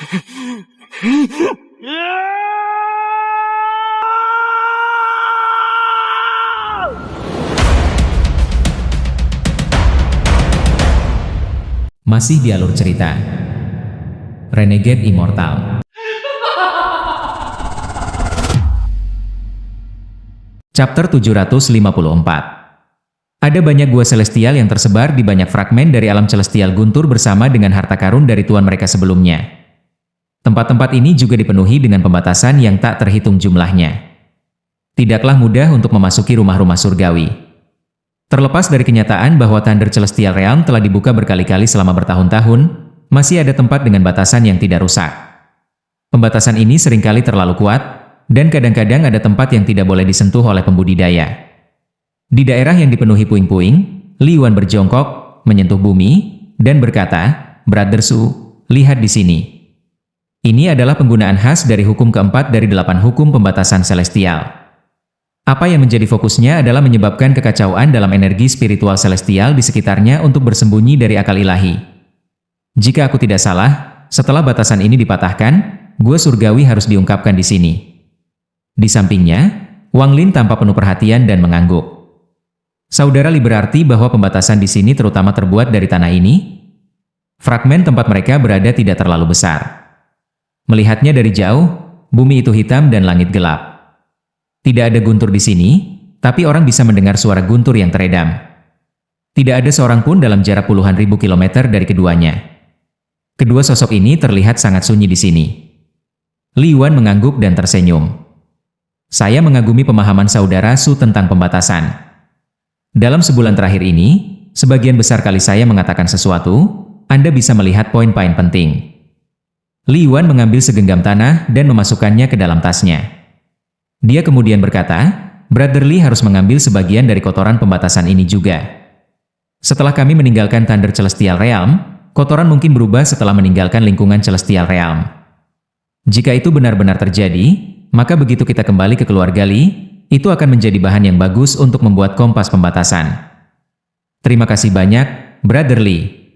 Masih di alur cerita Renegade Immortal. Chapter 754. Ada banyak gua celestial yang tersebar di banyak fragmen dari alam celestial guntur bersama dengan harta karun dari tuan mereka sebelumnya. Tempat-tempat ini juga dipenuhi dengan pembatasan yang tak terhitung jumlahnya. Tidaklah mudah untuk memasuki rumah-rumah surgawi. Terlepas dari kenyataan bahwa Thunder Celestial Realm telah dibuka berkali-kali selama bertahun-tahun, masih ada tempat dengan batasan yang tidak rusak. Pembatasan ini seringkali terlalu kuat, dan kadang-kadang ada tempat yang tidak boleh disentuh oleh pembudidaya. Di daerah yang dipenuhi puing-puing, Li Yuan berjongkok, menyentuh bumi, dan berkata, "Brother Su, lihat di sini." Ini adalah penggunaan khas dari hukum keempat dari 8 hukum pembatasan celestial. Apa yang menjadi fokusnya adalah menyebabkan kekacauan dalam energi spiritual celestial di sekitarnya untuk bersembunyi dari akal ilahi. Jika aku tidak salah, setelah batasan ini dipatahkan, gua surgawi harus diungkapkan di sini. Di sampingnya, Wang Lin tampak penuh perhatian dan mengangguk. Saudara Li, berarti bahwa pembatasan di sini terutama terbuat dari tanah ini? Fragmen tempat mereka berada tidak terlalu besar. Melihatnya dari jauh, bumi itu hitam dan langit gelap. Tidak ada guntur di sini, tapi orang bisa mendengar suara guntur yang teredam. Tidak ada seorang pun dalam jarak puluhan ribu kilometer dari keduanya. Kedua sosok ini terlihat sangat sunyi di sini. Li Yuan mengangguk dan tersenyum. Saya mengagumi pemahaman saudara Su tentang pembatasan. Dalam sebulan terakhir ini, sebagian besar kali saya mengatakan sesuatu, Anda bisa melihat poin-poin penting. Li Yuan mengambil segenggam tanah dan memasukkannya ke dalam tasnya. Dia kemudian berkata, "Brother Li harus mengambil sebagian dari kotoran pembatasan ini juga. Setelah kami meninggalkan Thunder Celestial Realm, kotoran mungkin berubah setelah meninggalkan lingkungan Celestial Realm. Jika itu benar-benar terjadi, maka begitu kita kembali ke keluarga Li, itu akan menjadi bahan yang bagus untuk membuat kompas pembatasan. Terima kasih banyak, Brother Li."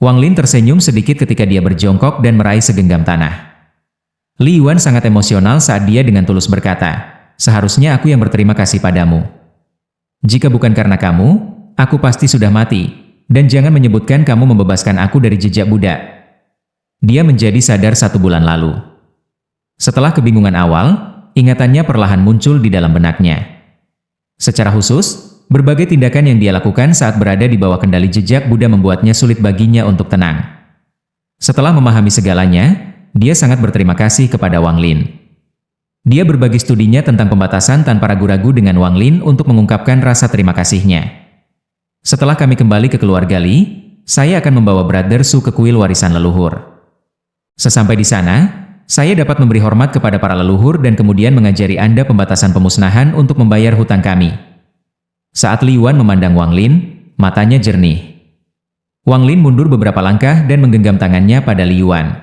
Wang Lin tersenyum sedikit ketika dia berjongkok dan meraih segenggam tanah. Li Yuan sangat emosional saat dia dengan tulus berkata, "Seharusnya aku yang berterima kasih padamu. Jika bukan karena kamu, aku pasti sudah mati, dan jangan menyebutkan kamu membebaskan aku dari jejak budak." Dia menjadi sadar 1 bulan lalu. Setelah kebingungan awal, ingatannya perlahan muncul di dalam benaknya. Secara khusus, berbagai tindakan yang dia lakukan saat berada di bawah kendali jejak Buddha membuatnya sulit baginya untuk tenang. Setelah memahami segalanya, dia sangat berterima kasih kepada Wang Lin. Dia berbagi studinya tentang pembatasan tanpa ragu-ragu dengan Wang Lin untuk mengungkapkan rasa terima kasihnya. "Setelah kami kembali ke keluarga Li, saya akan membawa Brother Su ke kuil warisan leluhur. Sesampai di sana, saya dapat memberi hormat kepada para leluhur dan kemudian mengajari Anda pembatasan pemusnahan untuk membayar hutang kami." Saat Li Yuan memandang Wang Lin, matanya jernih. Wang Lin mundur beberapa langkah dan menggenggam tangannya pada Li Yuan.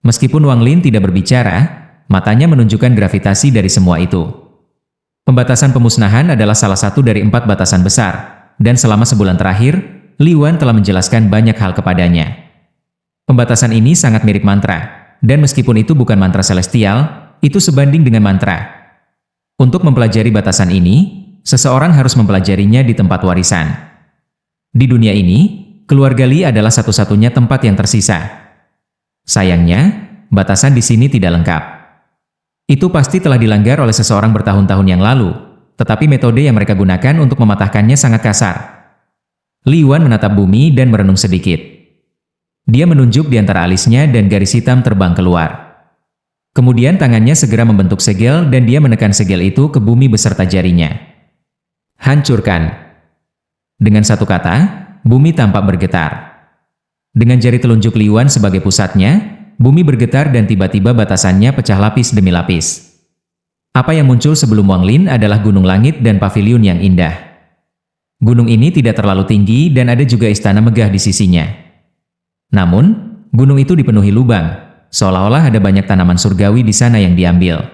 Meskipun Wang Lin tidak berbicara, matanya menunjukkan gravitasi dari semua itu. Pembatasan pemusnahan adalah salah satu dari 4 batasan besar, dan selama sebulan terakhir, Li Yuan telah menjelaskan banyak hal kepadanya. Pembatasan ini sangat mirip mantra, dan meskipun itu bukan mantra celestial, itu sebanding dengan mantra. Untuk mempelajari batasan ini, seseorang harus mempelajarinya di tempat warisan. Di dunia ini, keluarga Li adalah satu-satunya tempat yang tersisa. Sayangnya, batasan di sini tidak lengkap. Itu pasti telah dilanggar oleh seseorang bertahun-tahun yang lalu, tetapi metode yang mereka gunakan untuk mematahkannya sangat kasar. Li Yuan menatap bumi dan merenung sedikit. Dia menunjuk di antara alisnya dan garis hitam terbang keluar. Kemudian tangannya segera membentuk segel dan dia menekan segel itu ke bumi beserta jarinya. "Hancurkan." Dengan satu kata, bumi tampak bergetar. Dengan jari telunjuk Li Yuan sebagai pusatnya, bumi bergetar dan tiba-tiba batasannya pecah lapis demi lapis. Apa yang muncul sebelum Wang Lin adalah gunung langit dan paviliun yang indah. Gunung ini tidak terlalu tinggi dan ada juga istana megah di sisinya. Namun, gunung itu dipenuhi lubang, seolah-olah ada banyak tanaman surgawi di sana yang diambil.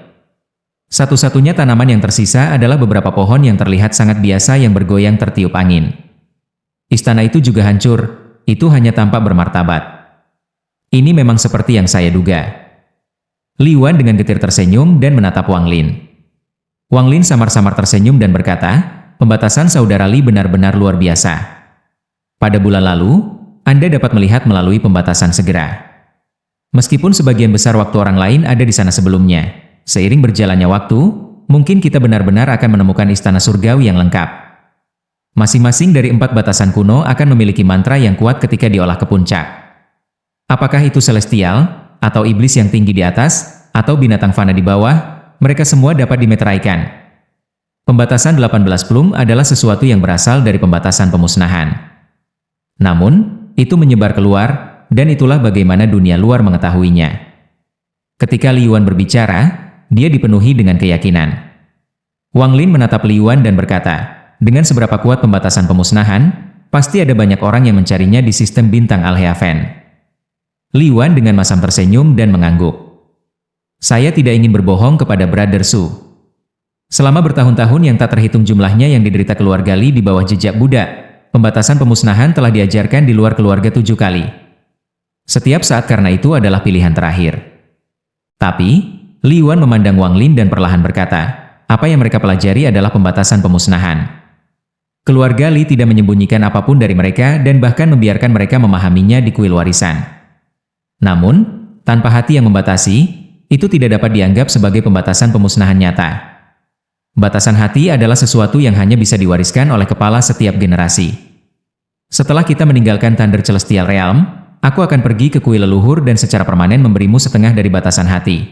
Satu-satunya tanaman yang tersisa adalah beberapa pohon yang terlihat sangat biasa yang bergoyang tertiup angin. Istana itu juga hancur. Itu hanya tampak bermartabat. Ini memang seperti yang saya duga. Li Yuan dengan getir tersenyum dan menatap Wang Lin. Wang Lin samar-samar tersenyum dan berkata, pembatasan saudara Li benar-benar luar biasa. Pada bulan lalu, Anda dapat melihat melalui pembatasan segera. Meskipun sebagian besar waktu orang lain ada di sana sebelumnya, seiring berjalannya waktu, mungkin kita benar-benar akan menemukan istana surgawi yang lengkap. Masing-masing dari 4 batasan kuno akan memiliki mantra yang kuat ketika diolah ke puncak. Apakah itu celestial, atau iblis yang tinggi di atas, atau binatang fana di bawah, mereka semua dapat dimeteraikan. Pembatasan 18 plum adalah sesuatu yang berasal dari pembatasan pemusnahan. Namun, itu menyebar keluar, dan itulah bagaimana dunia luar mengetahuinya. Ketika Li Yuan berbicara, dia dipenuhi dengan keyakinan. Wang Lin menatap Li Yuan dan berkata, dengan seberapa kuat pembatasan pemusnahan, pasti ada banyak orang yang mencarinya di sistem bintang Al-Heaven. Li Yuan dengan masam tersenyum dan mengangguk. Saya tidak ingin berbohong kepada Brother Su. Selama bertahun-tahun yang tak terhitung jumlahnya yang diderita keluarga Li di bawah jejak Buddha, pembatasan pemusnahan telah diajarkan di luar keluarga 7 kali. Setiap saat karena itu adalah pilihan terakhir. Tapi, Li Yuan memandang Wang Lin dan perlahan berkata, apa yang mereka pelajari adalah pembatasan pemusnahan. Keluarga Li tidak menyembunyikan apapun dari mereka dan bahkan membiarkan mereka memahaminya di kuil warisan. Namun, tanpa hati yang membatasi, itu tidak dapat dianggap sebagai pembatasan pemusnahan nyata. Batasan hati adalah sesuatu yang hanya bisa diwariskan oleh kepala setiap generasi. Setelah kita meninggalkan Thunder Celestial Realm, aku akan pergi ke kuil leluhur dan secara permanen memberimu setengah dari batasan hati.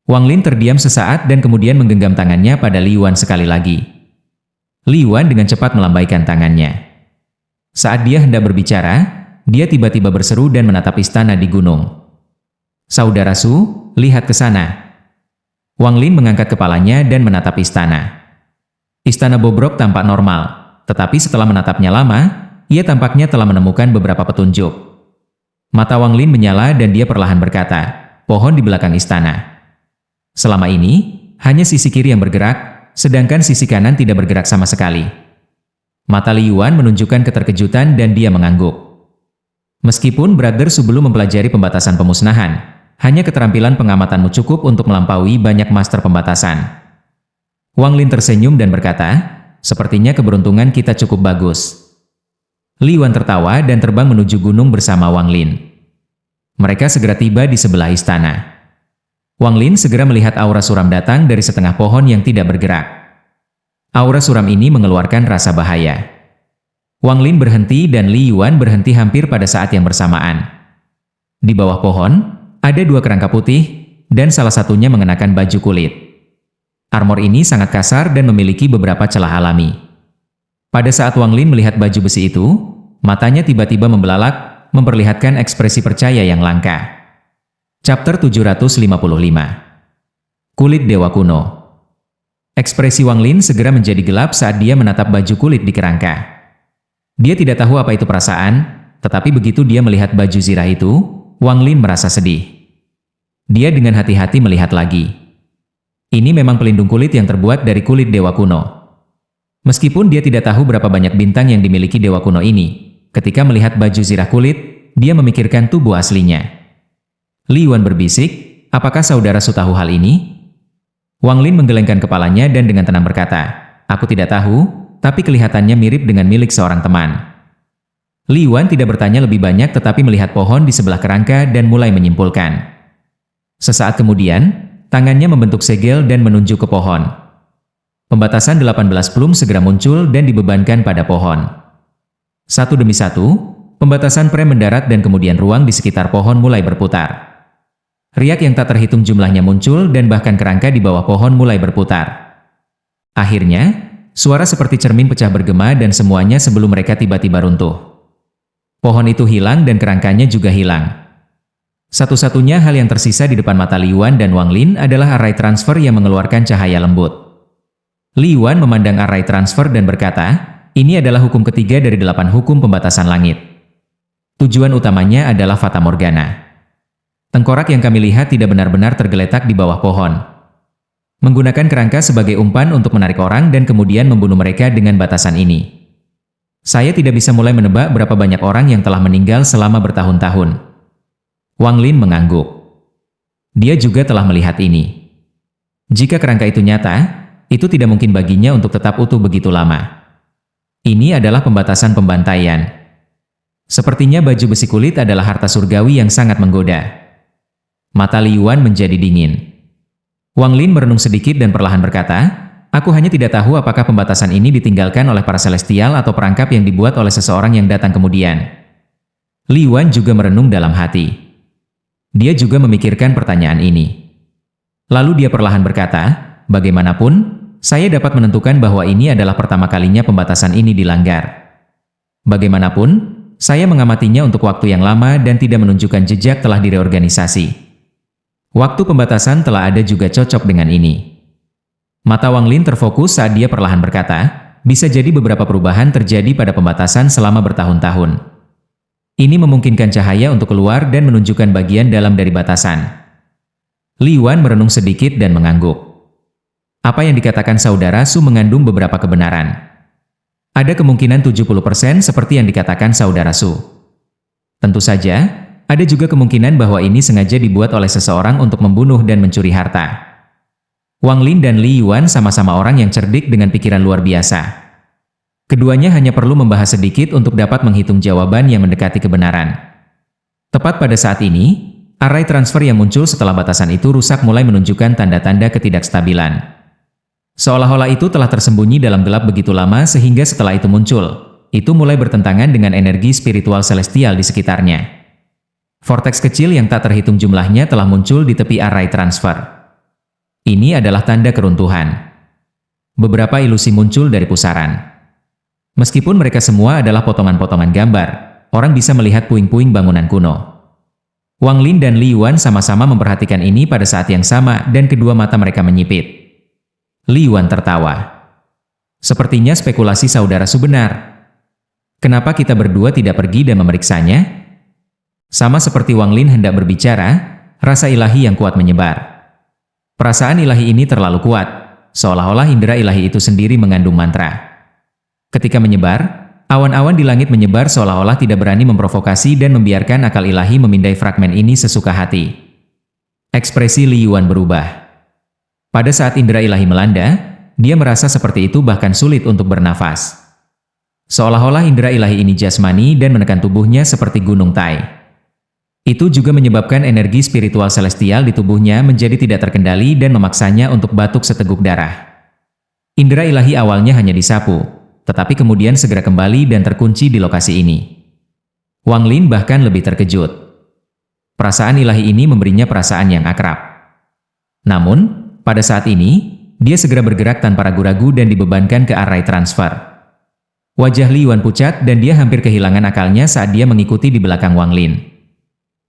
Wang Lin terdiam sesaat dan kemudian menggenggam tangannya pada Li Yuan sekali lagi. Li Yuan dengan cepat melambaikan tangannya. Saat dia hendak berbicara, dia tiba-tiba berseru dan menatap istana di gunung. Saudara Su, lihat ke sana. Wang Lin mengangkat kepalanya dan menatap istana. Istana bobrok tampak normal, tetapi setelah menatapnya lama, ia tampaknya telah menemukan beberapa petunjuk. Mata Wang Lin menyala dan dia perlahan berkata, pohon di belakang istana. Selama ini, hanya sisi kiri yang bergerak, sedangkan sisi kanan tidak bergerak sama sekali. Mata Li Yuan menunjukkan keterkejutan dan dia mengangguk. Meskipun Brother Su belum mempelajari pembatasan pemusnahan, hanya keterampilan pengamatanmu cukup untuk melampaui banyak master pembatasan. Wang Lin tersenyum dan berkata, sepertinya keberuntungan kita cukup bagus. Li Yuan tertawa dan terbang menuju gunung bersama Wang Lin. Mereka segera tiba di sebelah istana. Wang Lin segera melihat aura suram datang dari setengah pohon yang tidak bergerak. Aura suram ini mengeluarkan rasa bahaya. Wang Lin berhenti dan Li Yuan berhenti hampir pada saat yang bersamaan. Di bawah pohon, ada 2 kerangka putih, dan salah satunya mengenakan baju kulit. Armor ini sangat kasar dan memiliki beberapa celah alami. Pada saat Wang Lin melihat baju besi itu, matanya tiba-tiba membelalak, memperlihatkan ekspresi percaya yang langka. Chapter 755. Kulit Dewa Kuno. Ekspresi Wang Lin segera menjadi gelap saat dia menatap baju kulit di kerangka. Dia tidak tahu apa itu perasaan, tetapi begitu dia melihat baju zirah itu, Wang Lin merasa sedih. Dia dengan hati-hati melihat lagi. Ini memang pelindung kulit yang terbuat dari kulit dewa kuno. Meskipun dia tidak tahu berapa banyak bintang yang dimiliki dewa kuno ini, ketika melihat baju zirah kulit, dia memikirkan tubuh aslinya. Li Yuan berbisik, apakah saudara Su tahu hal ini? Wang Lin menggelengkan kepalanya dan dengan tenang berkata, aku tidak tahu, tapi kelihatannya mirip dengan milik seorang teman. Li Yuan tidak bertanya lebih banyak tetapi melihat pohon di sebelah kerangka dan mulai menyimpulkan. Sesaat kemudian, tangannya membentuk segel dan menunjuk ke pohon. Pembatasan 18 plum segera muncul dan dibebankan pada pohon. Satu demi satu, pembatasan prem mendarat dan kemudian ruang di sekitar pohon mulai berputar. Riak yang tak terhitung jumlahnya muncul dan bahkan kerangka di bawah pohon mulai berputar. Akhirnya, suara seperti cermin pecah bergema dan semuanya sebelum mereka tiba-tiba runtuh. Pohon itu hilang dan kerangkanya juga hilang. Satu-satunya hal yang tersisa di depan mata Li Yuan dan Wang Lin adalah array transfer yang mengeluarkan cahaya lembut. Li Yuan memandang array transfer dan berkata, ini adalah hukum ketiga dari 8 hukum pembatasan langit. Tujuan utamanya adalah Fata Morgana. Tengkorak yang kami lihat tidak benar-benar tergeletak di bawah pohon. Menggunakan kerangka sebagai umpan untuk menarik orang dan kemudian membunuh mereka dengan batasan ini. Saya tidak bisa mulai menebak berapa banyak orang yang telah meninggal selama bertahun-tahun. Wang Lin mengangguk. Dia juga telah melihat ini. Jika kerangka itu nyata, itu tidak mungkin baginya untuk tetap utuh begitu lama. Ini adalah pembatasan pembantaian. Sepertinya baju besi kulit adalah harta surgawi yang sangat menggoda. Mata Li Yuan menjadi dingin. Wang Lin merenung sedikit dan perlahan berkata, "Aku hanya tidak tahu apakah pembatasan ini ditinggalkan oleh para celestial atau perangkap yang dibuat oleh seseorang yang datang kemudian." Li Yuan juga merenung dalam hati. Dia juga memikirkan pertanyaan ini. Lalu dia perlahan berkata, "Bagaimanapun, saya dapat menentukan bahwa ini adalah pertama kalinya pembatasan ini dilanggar. Bagaimanapun, saya mengamatinya untuk waktu yang lama dan tidak menunjukkan jejak telah direorganisasi. Waktu pembatasan telah ada juga cocok dengan ini." Mata Wang Lin terfokus saat dia perlahan berkata, "Bisa jadi beberapa perubahan terjadi pada pembatasan selama bertahun-tahun. Ini memungkinkan cahaya untuk keluar dan menunjukkan bagian dalam dari batasan." Li Yuan merenung sedikit dan mengangguk. Apa yang dikatakan saudara Su mengandung beberapa kebenaran. Ada kemungkinan 70% seperti yang dikatakan saudara Su. Tentu saja, ada juga kemungkinan bahwa ini sengaja dibuat oleh seseorang untuk membunuh dan mencuri harta. Wang Lin dan Li Yuan sama-sama orang yang cerdik dengan pikiran luar biasa. Keduanya hanya perlu membahas sedikit untuk dapat menghitung jawaban yang mendekati kebenaran. Tepat pada saat ini, array transfer yang muncul setelah batasan itu rusak mulai menunjukkan tanda-tanda ketidakstabilan. Seolah-olah itu telah tersembunyi dalam gelap begitu lama sehingga setelah itu muncul, itu mulai bertentangan dengan energi spiritual celestial di sekitarnya. Vortex kecil yang tak terhitung jumlahnya telah muncul di tepi array transfer. Ini adalah tanda keruntuhan. Beberapa ilusi muncul dari pusaran. Meskipun mereka semua adalah potongan-potongan gambar, orang bisa melihat puing-puing bangunan kuno. Wang Lin dan Li Yuan sama-sama memperhatikan ini pada saat yang sama dan kedua mata mereka menyipit. Li Yuan tertawa. Sepertinya spekulasi saudara Su benar. Kenapa kita berdua tidak pergi dan memeriksanya? Sama seperti Wang Lin hendak berbicara, rasa ilahi yang kuat menyebar. Perasaan ilahi ini terlalu kuat, seolah-olah indera ilahi itu sendiri mengandung mantra. Ketika menyebar, awan-awan di langit menyebar seolah-olah tidak berani memprovokasi dan membiarkan akal ilahi memindai fragmen ini sesuka hati. Ekspresi Li Yuan berubah. Pada saat indera ilahi melanda, dia merasa seperti itu bahkan sulit untuk bernafas. Seolah-olah indera ilahi ini jasmani dan menekan tubuhnya seperti gunung Tai. Itu juga menyebabkan energi spiritual celestial di tubuhnya menjadi tidak terkendali dan memaksanya untuk batuk seteguk darah. Indera ilahi awalnya hanya disapu, tetapi kemudian segera kembali dan terkunci di lokasi ini. Wang Lin bahkan lebih terkejut. Perasaan ilahi ini memberinya perasaan yang akrab. Namun, pada saat ini, dia segera bergerak tanpa ragu-ragu dan dibebankan ke array transfer. Wajah Li Yuan pucat dan dia hampir kehilangan akalnya saat dia mengikuti di belakang Wang Lin.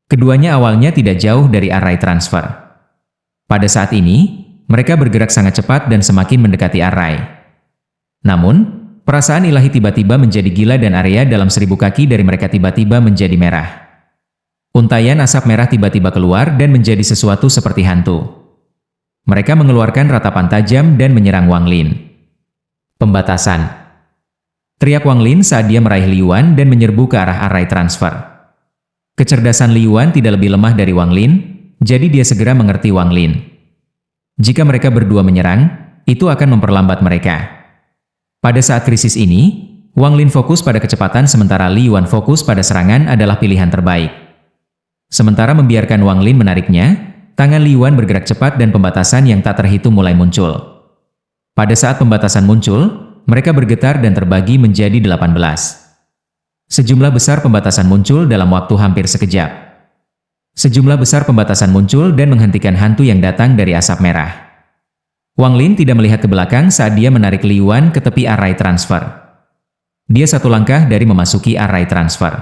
Keduanya awalnya tidak jauh dari array transfer. Pada saat ini, mereka bergerak sangat cepat dan semakin mendekati array. Namun, perasaan ilahi tiba-tiba menjadi gila dan area dalam 1000 kaki dari mereka tiba-tiba menjadi merah. Untaian asap merah tiba-tiba keluar dan menjadi sesuatu seperti hantu. Mereka mengeluarkan ratapan tajam dan menyerang Wang Lin. Pembatasan. Teriak Wang Lin saat dia meraih Li Yuan dan menyerbu ke arah array transfer. Kecerdasan Li Yuan tidak lebih lemah dari Wang Lin, jadi dia segera mengerti Wang Lin. Jika mereka berdua menyerang, itu akan memperlambat mereka. Pada saat krisis ini, Wang Lin fokus pada kecepatan sementara Li Yuan fokus pada serangan adalah pilihan terbaik. Sementara membiarkan Wang Lin menariknya, tangan Li Yuan bergerak cepat dan pembatasan yang tak terhitung mulai muncul. Pada saat pembatasan muncul, mereka bergetar dan terbagi menjadi 18. Sejumlah besar pembatasan muncul dalam waktu hampir sekejap. Sejumlah besar pembatasan muncul dan menghentikan hantu yang datang dari asap merah. Wang Lin tidak melihat ke belakang saat dia menarik Li Yuan ke tepi array transfer. Dia satu langkah dari memasuki array transfer.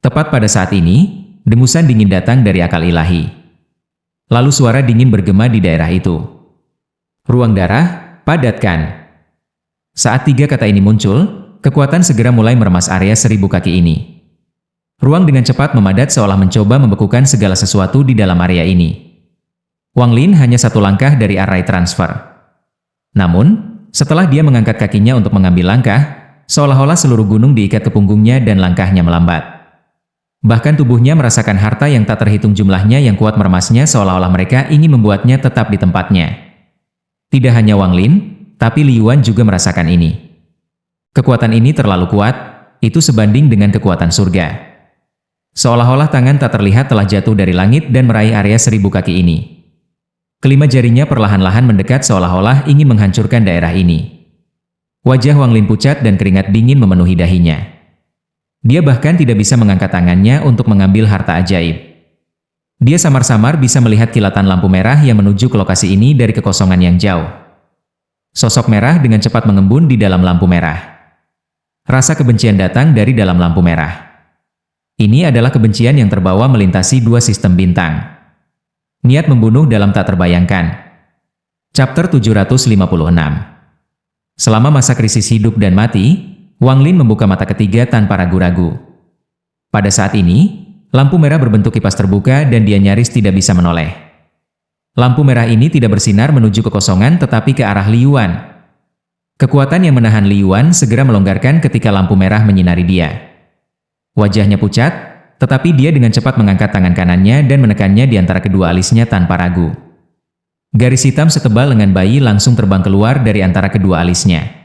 Tepat pada saat ini, dengusan dingin datang dari akal ilahi. Lalu suara dingin bergema di daerah itu. Ruang darah, padatkan. Saat 3 kata ini muncul, kekuatan segera mulai meremas area 1000 kaki ini. Ruang dengan cepat memadat seolah mencoba membekukan segala sesuatu di dalam area ini. Wang Lin hanya satu langkah dari array transfer. Namun, setelah dia mengangkat kakinya untuk mengambil langkah, seolah-olah seluruh gunung diikat ke punggungnya dan langkahnya melambat. Bahkan tubuhnya merasakan harta yang tak terhitung jumlahnya yang kuat meremasnya seolah-olah mereka ingin membuatnya tetap di tempatnya. Tidak hanya Wang Lin, tapi Li Yuan juga merasakan ini. Kekuatan ini terlalu kuat, itu sebanding dengan kekuatan surga. Seolah-olah tangan tak terlihat telah jatuh dari langit dan meraih area 1000 kaki ini. Kelima jarinya perlahan-lahan mendekat seolah-olah ingin menghancurkan daerah ini. Wajah Wang Lin pucat dan keringat dingin memenuhi dahinya. Dia bahkan tidak bisa mengangkat tangannya untuk mengambil harta ajaib. Dia samar-samar bisa melihat kilatan lampu merah yang menuju ke lokasi ini dari kekosongan yang jauh. Sosok merah dengan cepat mengembun di dalam lampu merah. Rasa kebencian datang dari dalam lampu merah. Ini adalah kebencian yang terbawa melintasi dua sistem bintang. Niat membunuh dalam tak terbayangkan. Chapter 756. Selama masa krisis hidup dan mati, Wang Lin membuka mata ketiga tanpa ragu-ragu. Pada saat ini, lampu merah berbentuk kipas terbuka dan dia nyaris tidak bisa menoleh. Lampu merah ini tidak bersinar menuju kekosongan tetapi ke arah Li Yuan. Kekuatan yang menahan Li Yuan segera melonggarkan ketika lampu merah menyinari dia. Wajahnya pucat, tetapi dia dengan cepat mengangkat tangan kanannya dan menekannya di antara kedua alisnya tanpa ragu. Garis hitam setebal lengan bayi langsung terbang keluar dari antara kedua alisnya.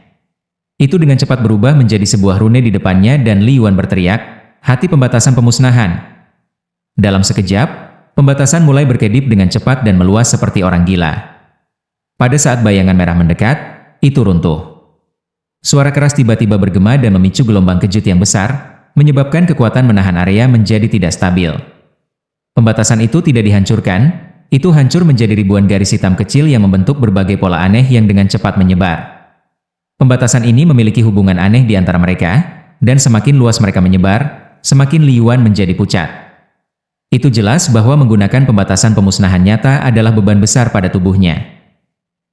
Itu dengan cepat berubah menjadi sebuah rune di depannya dan Li Yuan berteriak, "Hati pembatasan pemusnahan." Dalam sekejap, pembatasan mulai berkedip dengan cepat dan meluas seperti orang gila. Pada saat bayangan merah mendekat, itu runtuh. Suara keras tiba-tiba bergema dan memicu gelombang kejut yang besar, menyebabkan kekuatan menahan area menjadi tidak stabil. Pembatasan itu tidak dihancurkan, itu hancur menjadi ribuan garis hitam kecil yang membentuk berbagai pola aneh yang dengan cepat menyebar. Pembatasan ini memiliki hubungan aneh di antara mereka, dan semakin luas mereka menyebar, semakin Li Yuan menjadi pucat. Itu jelas bahwa menggunakan pembatasan pemusnahan nyata adalah beban besar pada tubuhnya.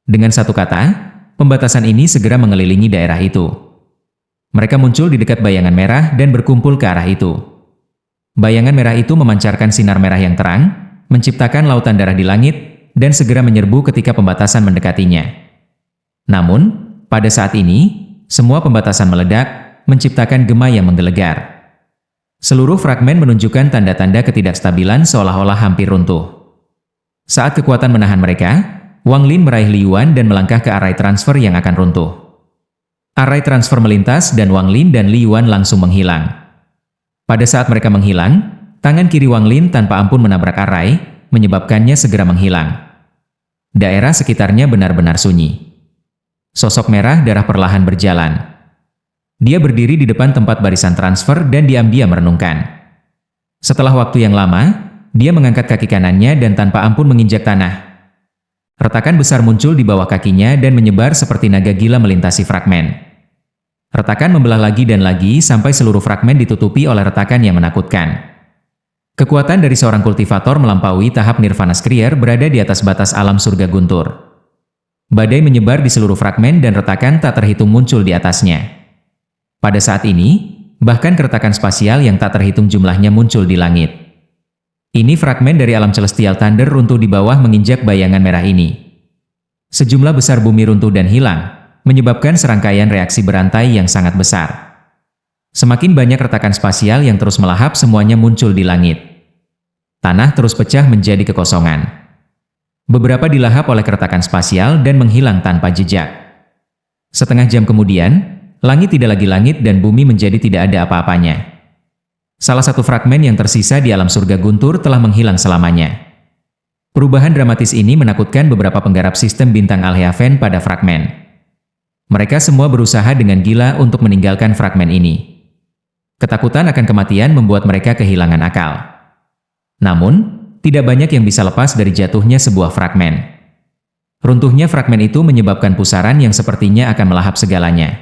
Dengan satu kata, pembatasan ini segera mengelilingi daerah itu. Mereka muncul di dekat bayangan merah dan berkumpul ke arah itu. Bayangan merah itu memancarkan sinar merah yang terang, menciptakan lautan darah di langit, dan segera menyerbu ketika pembatasan mendekatinya. Namun, pada saat ini, semua pembatasan meledak, menciptakan gema yang menggelegar. Seluruh fragmen menunjukkan tanda-tanda ketidakstabilan seolah-olah hampir runtuh. Saat kekuatan menahan mereka, Wang Lin meraih Li Yuan dan melangkah ke array transfer yang akan runtuh. Array transfer melintas dan Wang Lin dan Li Yuan langsung menghilang. Pada saat mereka menghilang, tangan kiri Wang Lin tanpa ampun menabrak array, menyebabkannya segera menghilang. Daerah sekitarnya benar-benar sunyi. Sosok merah darah perlahan berjalan. Dia berdiri di depan tempat barisan transfer dan diam-diam merenungkan. Setelah waktu yang lama, dia mengangkat kaki kanannya dan tanpa ampun menginjak tanah. Retakan besar muncul di bawah kakinya dan menyebar seperti naga gila melintasi fragmen. Retakan membelah lagi dan lagi sampai seluruh fragmen ditutupi oleh retakan yang menakutkan. Kekuatan dari seorang kultivator melampaui tahap nirvana skrier berada di atas batas alam surga guntur. Badai menyebar di seluruh fragmen dan retakan tak terhitung muncul di atasnya. Pada saat ini, bahkan keretakan spasial yang tak terhitung jumlahnya muncul di langit. Ini fragmen dari alam celestial Thunder runtuh di bawah menginjak bayangan merah ini. Sejumlah besar bumi runtuh dan hilang, menyebabkan serangkaian reaksi berantai yang sangat besar. Semakin banyak retakan spasial yang terus melahap semuanya muncul di langit. Tanah terus pecah menjadi kekosongan. Beberapa dilahap oleh keretakan spasial dan menghilang tanpa jejak. Setengah jam kemudian, langit tidak lagi langit dan bumi menjadi tidak ada apa-apanya. Salah satu fragmen yang tersisa di alam surga guntur telah menghilang selamanya. Perubahan dramatis ini menakutkan beberapa penggarap sistem bintang Alhaven pada fragmen. Mereka semua berusaha dengan gila untuk meninggalkan fragmen ini. Ketakutan akan kematian membuat mereka kehilangan akal. Namun, tidak banyak yang bisa lepas dari jatuhnya sebuah fragmen. Runtuhnya fragmen itu menyebabkan pusaran yang sepertinya akan melahap segalanya.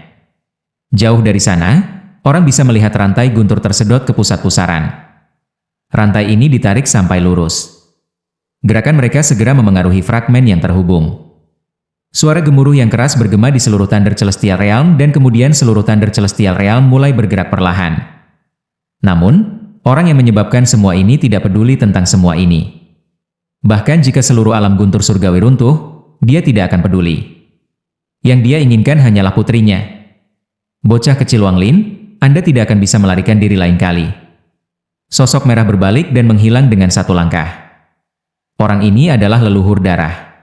Jauh dari sana, orang bisa melihat rantai guntur tersedot ke pusat pusaran. Rantai ini ditarik sampai lurus. Gerakan mereka segera memengaruhi fragmen yang terhubung. Suara gemuruh yang keras bergema di seluruh Thunder Celestial Realm dan kemudian seluruh Thunder Celestial Realm mulai bergerak perlahan. Namun, orang yang menyebabkan semua ini tidak peduli tentang semua ini. Bahkan jika seluruh alam guntur surgawi runtuh, dia tidak akan peduli. Yang dia inginkan hanyalah putrinya. Bocah kecil Wang Lin, Anda tidak akan bisa melarikan diri lain kali. Sosok merah berbalik dan menghilang dengan satu langkah. Orang ini adalah leluhur darah.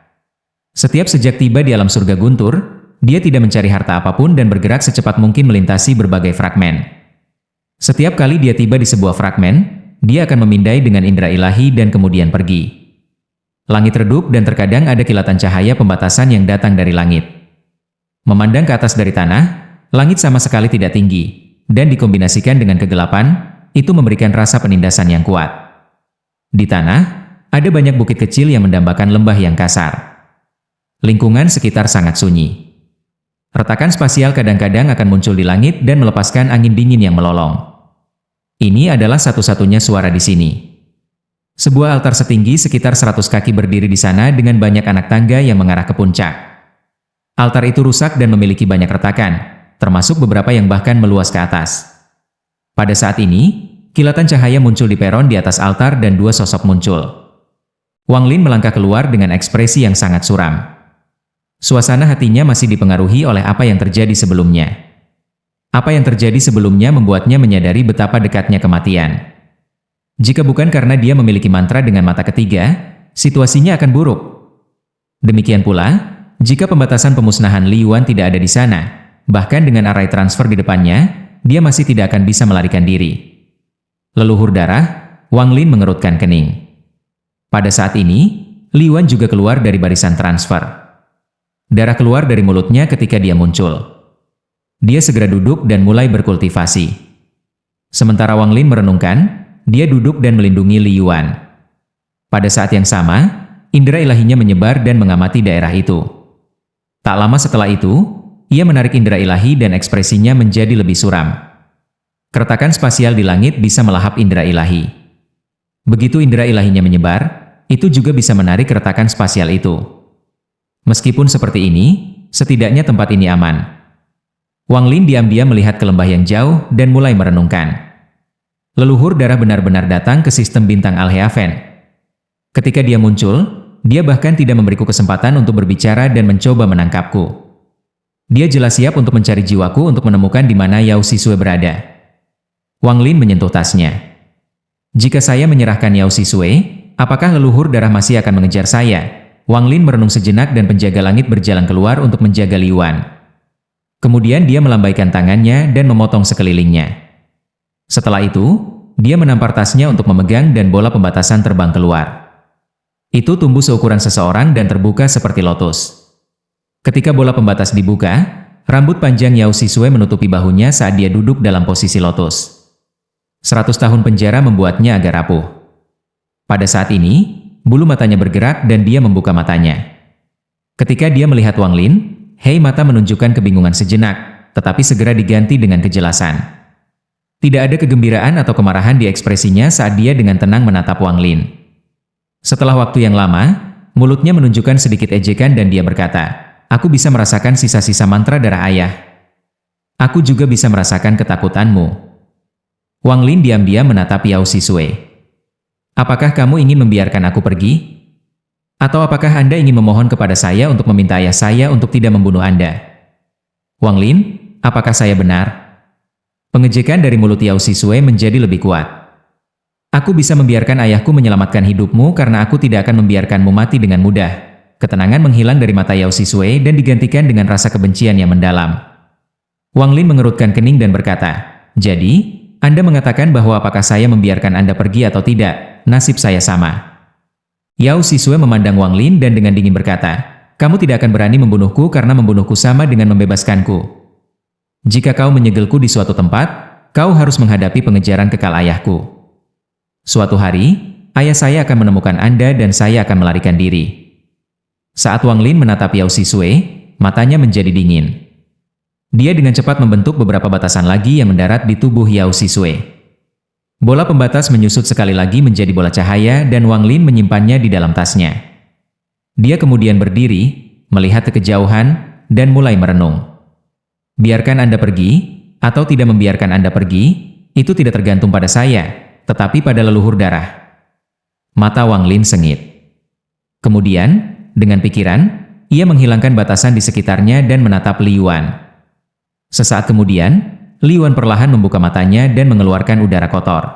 Setiap sejak tiba di alam surga Guntur, dia tidak mencari harta apapun dan bergerak secepat mungkin melintasi berbagai fragmen. Setiap kali dia tiba di sebuah fragmen, dia akan memindai dengan indera ilahi dan kemudian pergi. Langit redup dan terkadang ada kilatan cahaya pembatasan yang datang dari langit. Memandang ke atas dari tanah, langit sama sekali tidak tinggi, dan dikombinasikan dengan kegelapan, itu memberikan rasa penindasan yang kuat. Di tanah, ada banyak bukit kecil yang mendambakan lembah yang kasar. Lingkungan sekitar sangat sunyi. Retakan spasial kadang-kadang akan muncul di langit dan melepaskan angin dingin yang melolong. Ini adalah satu-satunya suara di sini. Sebuah altar setinggi sekitar 100 kaki berdiri di sana dengan banyak anak tangga yang mengarah ke puncak. Altar itu rusak dan memiliki banyak retakan, termasuk beberapa yang bahkan meluas ke atas. Pada saat ini, kilatan cahaya muncul di peron di atas altar dan dua sosok muncul. Wang Lin melangkah keluar dengan ekspresi yang sangat suram. Suasana hatinya masih dipengaruhi oleh apa yang terjadi sebelumnya. Apa yang terjadi sebelumnya membuatnya menyadari betapa dekatnya kematian. Jika bukan karena dia memiliki mantra dengan mata ketiga, situasinya akan buruk. Demikian pula, jika pembatasan pemusnahan Li Yuan tidak ada di sana, bahkan dengan array transfer di depannya, dia masih tidak akan bisa melarikan diri. Leluhur darah, Wang Lin mengerutkan kening. Pada saat ini, Li Yuan juga keluar dari barisan transfer. Darah keluar dari mulutnya ketika dia muncul. Dia segera duduk dan mulai berkultivasi. Sementara Wang Lin merenungkan, dia duduk dan melindungi Li Yuan. Pada saat yang sama, indera ilahinya menyebar dan mengamati daerah itu. Tak lama setelah itu, ia menarik indera ilahi dan ekspresinya menjadi lebih suram. Keretakan spasial di langit bisa melahap indera ilahi. Begitu indera ilahinya menyebar, itu juga bisa menarik keretakan spasial itu. Meskipun seperti ini, setidaknya tempat ini aman. Wang Lin diam-diam melihat ke lembah yang jauh dan mulai merenungkan. Leluhur darah benar-benar datang ke sistem bintang Al-Heaven. Ketika dia muncul, dia bahkan tidak memberiku kesempatan untuk berbicara dan mencoba menangkapku. Dia jelas siap untuk mencari jiwaku untuk menemukan di mana Yao Sisue berada. Wang Lin menyentuh tasnya. Jika saya menyerahkan Yao Sisue, apakah leluhur darah masih akan mengejar saya? Wang Lin merenung sejenak dan penjaga langit berjalan keluar untuk menjaga Li Yuan. Kemudian dia melambaikan tangannya dan memotong sekelilingnya. Setelah itu, dia menampar tasnya untuk memegang dan bola pembatasan terbang keluar. Itu tumbuh seukuran seseorang dan terbuka seperti lotus. Ketika bola pembatas dibuka, rambut panjang Yao Sisue menutupi bahunya saat dia duduk dalam posisi lotus. 100 tahun penjara membuatnya agak rapuh. Pada saat ini, bulu matanya bergerak dan dia membuka matanya. Ketika dia melihat Wang Lin, mata menunjukkan kebingungan sejenak, tetapi segera diganti dengan kejelasan. Tidak ada kegembiraan atau kemarahan di ekspresinya saat dia dengan tenang menatap Wang Lin. Setelah waktu yang lama, mulutnya menunjukkan sedikit ejekan dan dia berkata, "Aku bisa merasakan sisa-sisa mantra darah ayah. Aku juga bisa merasakan ketakutanmu." Wang Lin diam-diam menatap Yao Sisue. "Apakah kamu ingin membiarkan aku pergi? Atau apakah Anda ingin memohon kepada saya untuk meminta ayah saya untuk tidak membunuh Anda?" "Wang Lin, apakah saya benar?" Pengejekan dari mulut Yao Sisue menjadi lebih kuat. "Aku bisa membiarkan ayahku menyelamatkan hidupmu karena aku tidak akan membiarkanmu mati dengan mudah." Ketenangan menghilang dari mata Yao Sisue dan digantikan dengan rasa kebencian yang mendalam. Wang Lin mengerutkan kening dan berkata, "Jadi, Anda mengatakan bahwa apakah saya membiarkan Anda pergi atau tidak, nasib saya sama." Yao Sisue memandang Wang Lin dan dengan dingin berkata, "Kamu tidak akan berani membunuhku karena membunuhku sama dengan membebaskanku. Jika kau menyegelku di suatu tempat, kau harus menghadapi pengejaran kekal ayahku. Suatu hari, ayah saya akan menemukan Anda dan saya akan melarikan diri." Saat Wang Lin menatap Yao Sisue, matanya menjadi dingin. Dia dengan cepat membentuk beberapa batasan lagi yang mendarat di tubuh Yao Sisue. Bola pembatas menyusut sekali lagi menjadi bola cahaya dan Wang Lin menyimpannya di dalam tasnya. Dia kemudian berdiri, melihat ke kejauhan, dan mulai merenung. Biarkan Anda pergi, atau tidak membiarkan Anda pergi, itu tidak tergantung pada saya, tetapi pada leluhur darah. Mata Wang Lin sengit. Kemudian, dengan pikiran, ia menghilangkan batasan di sekitarnya dan menatap Li Yuan. Sesaat kemudian, Li Yuan perlahan membuka matanya dan mengeluarkan udara kotor.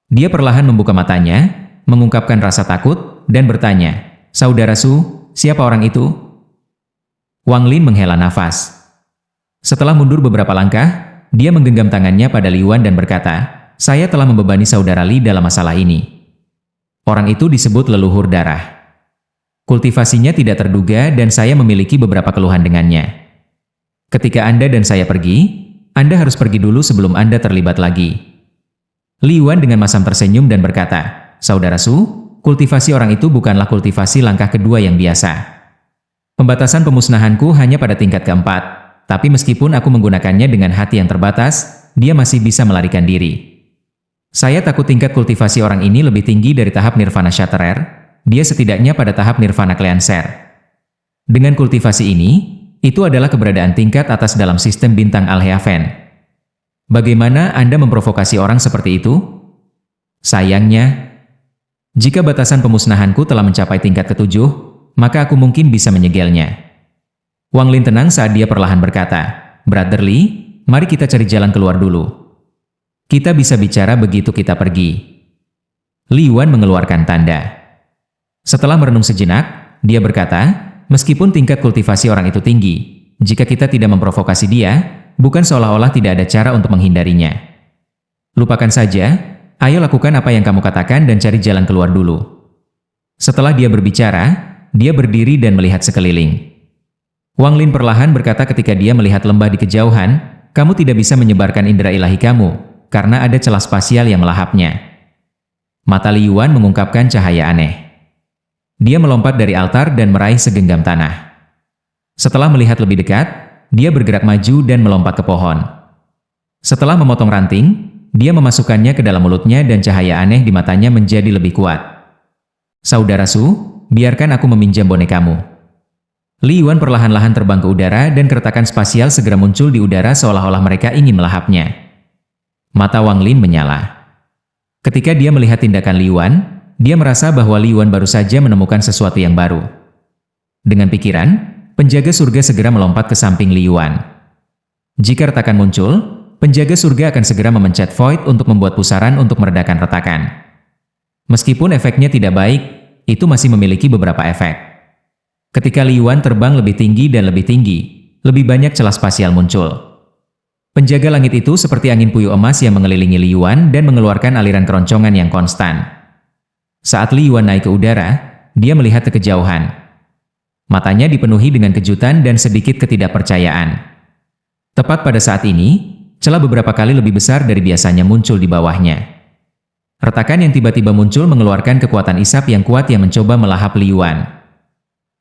Dia perlahan membuka matanya, mengungkapkan rasa takut, dan bertanya, "Saudara Su, siapa orang itu?" Wang Lin menghela nafas. Setelah mundur beberapa langkah, dia menggenggam tangannya pada Li Yuan dan berkata, "Saya telah membebani saudara Li dalam masalah ini." Orang itu disebut leluhur darah. Kultivasinya tidak terduga dan saya memiliki beberapa keluhan dengannya. Ketika Anda dan saya pergi, Anda harus pergi dulu sebelum Anda terlibat lagi. Li Yuan dengan masam tersenyum dan berkata, "Saudara Su, kultivasi orang itu bukanlah kultivasi langkah kedua yang biasa. Pembatasan pemusnahanku hanya pada tingkat keempat, tapi meskipun aku menggunakannya dengan hati yang terbatas, dia masih bisa melarikan diri. Saya takut tingkat kultivasi orang ini lebih tinggi dari tahap Nirvana Shatterer, dia setidaknya pada tahap Nirvana Cleanser. Dengan kultivasi ini, itu adalah keberadaan tingkat atas dalam sistem bintang Al-Heaven. Bagaimana Anda memprovokasi orang seperti itu? Sayangnya, jika batasan pemusnahanku telah mencapai tingkat ketujuh, maka aku mungkin bisa menyegelnya." Wang Lin tenang saat dia perlahan berkata, "Brother Li, mari kita cari jalan keluar dulu. Kita bisa bicara begitu kita pergi." Li Yuan mengeluarkan tanda. Setelah merenung sejenak, dia berkata, "Meskipun tingkat kultivasi orang itu tinggi, jika kita tidak memprovokasi dia, bukan seolah-olah tidak ada cara untuk menghindarinya. Lupakan saja, ayo lakukan apa yang kamu katakan dan cari jalan keluar dulu." Setelah dia berbicara, dia berdiri dan melihat sekeliling. Wang Lin perlahan berkata ketika dia melihat lembah di kejauhan, "Kamu tidak bisa menyebarkan indera ilahi kamu, karena ada celah spasial yang melahapnya." Mata Li Yuan mengungkapkan cahaya aneh. Dia melompat dari altar dan meraih segenggam tanah. Setelah melihat lebih dekat, dia bergerak maju dan melompat ke pohon. Setelah memotong ranting, dia memasukkannya ke dalam mulutnya dan cahaya aneh di matanya menjadi lebih kuat. "Saudara Su, biarkan aku meminjam bonekamu." Li Yuan perlahan-lahan terbang ke udara dan keretakan spasial segera muncul di udara seolah-olah mereka ingin melahapnya. Mata Wang Lin menyala. Ketika dia melihat tindakan Li Yuan, dia merasa bahwa Li Yuan baru saja menemukan sesuatu yang baru. Dengan pikiran, penjaga surga segera melompat ke samping Li Yuan. Jika retakan muncul, penjaga surga akan segera memencet Void untuk membuat pusaran untuk meredakan retakan. Meskipun efeknya tidak baik, itu masih memiliki beberapa efek. Ketika Li Yuan terbang lebih tinggi dan lebih tinggi, lebih banyak celah spasial muncul. Penjaga langit itu seperti angin puyuh emas yang mengelilingi Li Yuan dan mengeluarkan aliran keroncongan yang konstan. Saat Li Yuan naik ke udara, dia melihat ke kejauhan. Matanya dipenuhi dengan kejutan dan sedikit ketidakpercayaan. Tepat pada saat ini, celah beberapa kali lebih besar dari biasanya muncul di bawahnya. Retakan yang tiba-tiba muncul mengeluarkan kekuatan isap yang kuat yang mencoba melahap Li Yuan.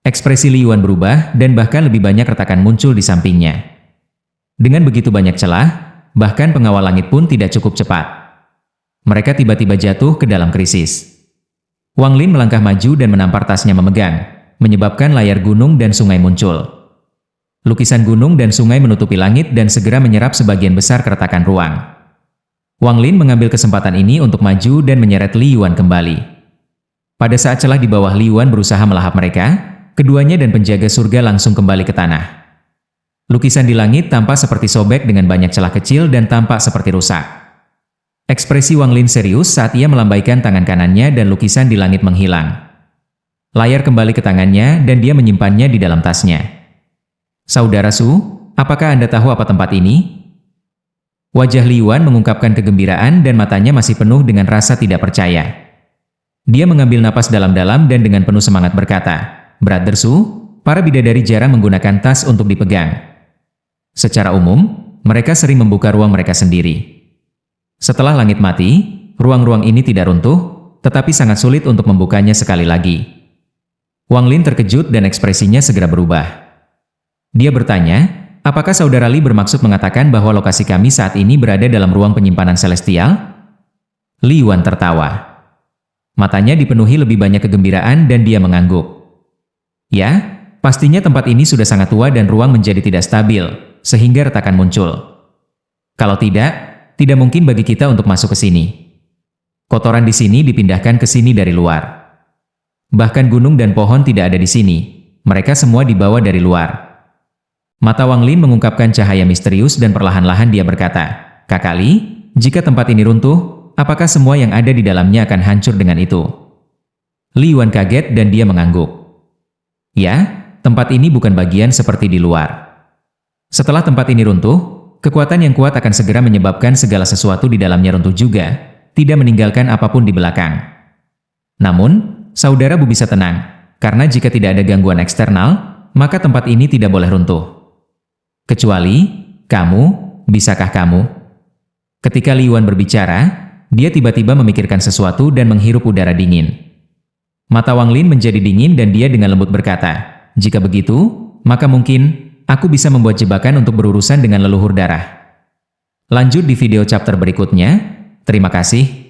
Ekspresi Li Yuan berubah dan bahkan lebih banyak retakan muncul di sampingnya. Dengan begitu banyak celah, bahkan pengawal langit pun tidak cukup cepat. Mereka tiba-tiba jatuh ke dalam krisis. Wang Lin melangkah maju dan menampar tasnya memegang, menyebabkan layar gunung dan sungai muncul. Lukisan gunung dan sungai menutupi langit dan segera menyerap sebagian besar keretakan ruang. Wang Lin mengambil kesempatan ini untuk maju dan menyeret Li Yuan kembali. Pada saat celah di bawah Li Yuan berusaha melahap mereka, keduanya dan penjaga surga langsung kembali ke tanah. Lukisan di langit tampak seperti sobek dengan banyak celah kecil dan tampak seperti rusak. Ekspresi Wang Lin serius saat ia melambaikan tangan kanannya dan lukisan di langit menghilang. Layar kembali ke tangannya dan dia menyimpannya di dalam tasnya. "Saudara Su, apakah Anda tahu apa tempat ini?" Wajah Li Yuan mengungkapkan kegembiraan dan matanya masih penuh dengan rasa tidak percaya. Dia mengambil napas dalam-dalam dan dengan penuh semangat berkata, "Brother Su, para bidadari jarang menggunakan tas untuk dipegang. Secara umum, mereka sering membuka ruang mereka sendiri. Setelah langit mati, ruang-ruang ini tidak runtuh, tetapi sangat sulit untuk membukanya sekali lagi." Wang Lin terkejut dan ekspresinya segera berubah. Dia bertanya, "Apakah saudara Li bermaksud mengatakan bahwa lokasi kami saat ini berada dalam ruang penyimpanan celestial?" Li Yuan tertawa. Matanya dipenuhi lebih banyak kegembiraan dan dia mengangguk. "Ya, pastinya tempat ini sudah sangat tua dan ruang menjadi tidak stabil, sehingga retakan muncul. Kalau tidak mungkin bagi kita untuk masuk ke sini. Kotoran di sini dipindahkan ke sini dari luar. Bahkan gunung dan pohon tidak ada di sini, mereka semua dibawa dari luar." Mata Wang Lin mengungkapkan cahaya misterius dan perlahan-lahan dia berkata, "Kakak Li, jika tempat ini runtuh, apakah semua yang ada di dalamnya akan hancur dengan itu? Li Yuan kaget dan dia mengangguk. Ya, tempat ini bukan bagian seperti di luar. Setelah tempat ini runtuh, kekuatan yang kuat akan segera menyebabkan segala sesuatu di dalamnya runtuh juga, tidak meninggalkan apapun di belakang. Namun, saudara Bu bisa tenang, karena jika tidak ada gangguan eksternal, maka tempat ini tidak boleh runtuh. Kecuali, kamu, bisakah kamu? Ketika Li Yuan berbicara, dia tiba-tiba memikirkan sesuatu dan menghirup udara dingin. Mata Wang Lin menjadi dingin dan dia dengan lembut berkata, jika begitu, maka mungkin aku bisa membuat jebakan untuk berurusan dengan leluhur darah. Lanjut di video chapter berikutnya. Terima kasih.